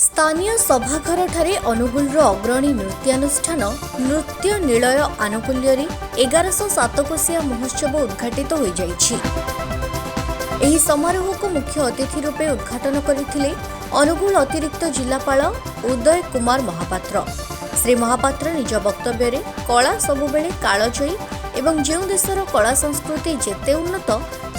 स्थानीय सभाघर ठारे अनुगुल अग्रणी नृत्यानुष्ठान नृत्य निलय आनुकूल्य 1107 कोशिया महोत्सव उद्घाटित हो जाइछि। एही समारोह को मुख्य अतिथि रूपे उद्घाटन करथिले अनुगुल अतिरिक्त जिलापाल उदय कुमार महापात्र। श्री महापात्र निज वक्तव्य रे कला सबुबेले कालजयी एवं जो देशर कला संस्कृति जेते उन्नत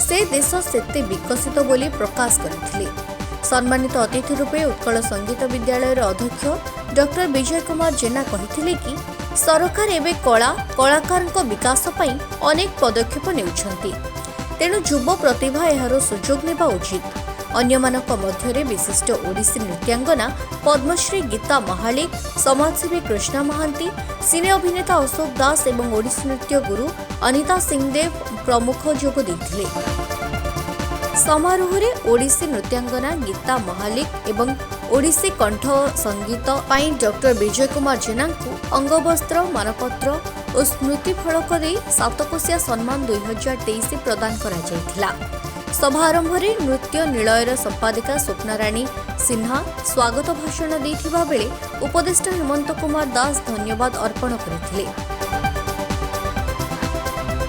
से देश सेते विकसित बोली प्रकाश करथिले। सम्मानित अतिथि रूपे उत्कल संगीत विद्यालय अध्यक्ष डॉक्टर विजय कुमार जेना कहिथिले कि सरकार एबे कला कलाकार विकास पई अनेक पदक्षेप नेउछंती, तेणु युव प्रतिभा एहार सुजोग नेबा उचित। अन्यमानक मध्यरे विशिष्ट ओडिसी नृत्यांगना पद्मश्री गीता महालिक, समाजसेवी कृष्णा महांती, सिने अभिनेता अशोक दास एवं ओडिसी नृत्य गुरु अनिता सिंहदेव प्रमुख जोग देथिले। समारोह में ओडिसी नृत्यांगना गीता महालिक एवं ओडिसी कंठ संगीत पाई डॉक्टर विजय कुमार जेना को अंगवस्त्र, मानपत्र और स्मृति फलक दे 7 कोशिया सम्मान 2023 प्रदान करा जायथिला। समारंभ में नृत्य निलयर संपादिका स्वप्नाराणी सिन्हा स्वागत भाषण देथिबा बेले उपदेष्टा हेमंत कुमार दास धन्यवाद अर्पण करथिले।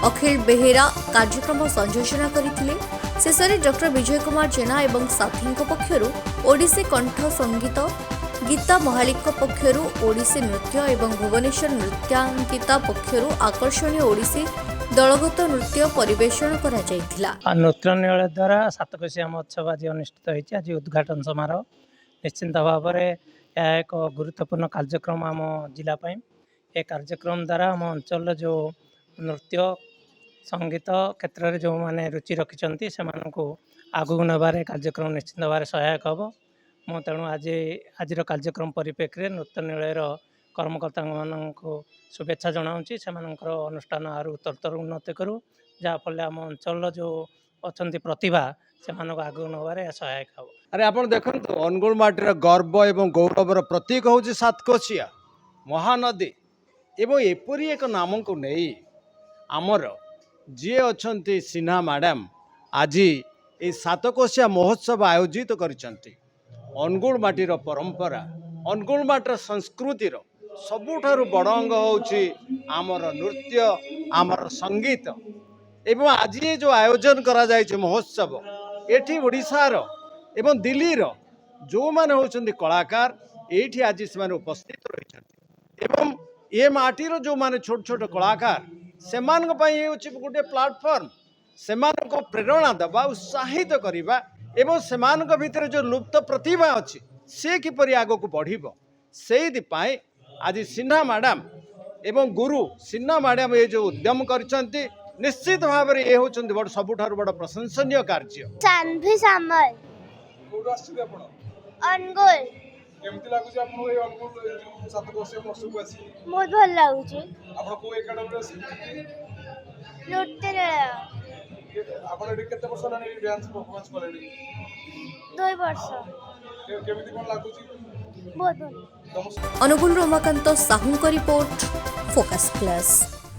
अखिल बेहेरा कार्यक्रम संयोजना करथिले। शेषे डॉक्टर विजय कुमार जेना एवं साथी पक्षर ओडिसी कंठ संगीत, गीता महालिक पक्षर ओडिसी नृत्य एवं भुवनेश्वर नृत्यांकिता पक्षर आकर्षणीय ओडिसी दलगत नृत्य परिवेषण करा जायथिला। नृत्य निलय द्वारा 7 कोशिया महोत्सव आज अनुष्ठित होइछि। आज उद्घाटन समारोह निश्चिंत भाव में यह एक गुरुत्वपूर्ण कार्यक्रम आम जिला पाई। ए कार्यक्रम द्वारा आम अंचल जो नृत्य संगीत क्षेत्र में जो मैंने रुचि रखिंट से आगू नबार कार्यक्रम निश्चित भाव सहायक हम। मु तेणु आज कार्यक्रम परिप्रेक्षी नृत्य निलयर कर्मकर्ता को शुभेच्छा जनाऊँगी। से अनुष्ठान आरु उत्तर उन्नति करूँ, जहाँफल आम अंचल जो अच्छा प्रतिभा से आगू नबार सहायक हम। अरे आप देखो अनुगुल माटीर गर्व एवं गौरवर प्रतीक हूँ 7 कोशिया महानदी एवं एपरी एक नाम को नहीं आमर जी अच्छा सिन्हा मैडम आज ये 7 कोशिया महोत्सव आयोजित करिसेंती। अनुगुल माटीर परंपरा अनुगुल माटीर संस्कृतिर सबुठारु बड़ अंग होउची आमर नृत्य आमर संगीत एवं आज ये जो आयोजन करा जायछि महोत्सव एठी ओडिशार एवं दिल्लीर जो माने होउछन्ती कलाकार एठी आज से माने उपस्थित रहिछन्ती एवं ये माटीर जो माने छोट छोट कलाकार सेमान पई होउछि गोटे प्लेटफॉर्म सेमान को प्रेरणा देबा उत्साहित करिबा एवं सेमान भितर जो लुप्त प्रतिभा अछि से किपरि आगो को बढ़िबो सेहि पाई आज सिन्हा मैडम एवं गुरु सिन्हा मैडम ये जो उद्यम करछन्ती निश्चित भाव में ये होउछन्ती बड़ सबुठार बड़ प्रशंसनीय कार्य। सानभी सामल कोड आछि आपण अनुगुल केमति लागु जे आपण ए अनुगुल 7 कोशिया महोत्सव को आछि बहुत भल लागुची। आपण को एकाडमी रे नृत्य आपण एडी केते वर्ष लानी डांस परफॉर्मेंस करेडी 2 वर्ष केमति कोन लागु छी बहुत भल। Angul Ramakant Sahu report focus plus.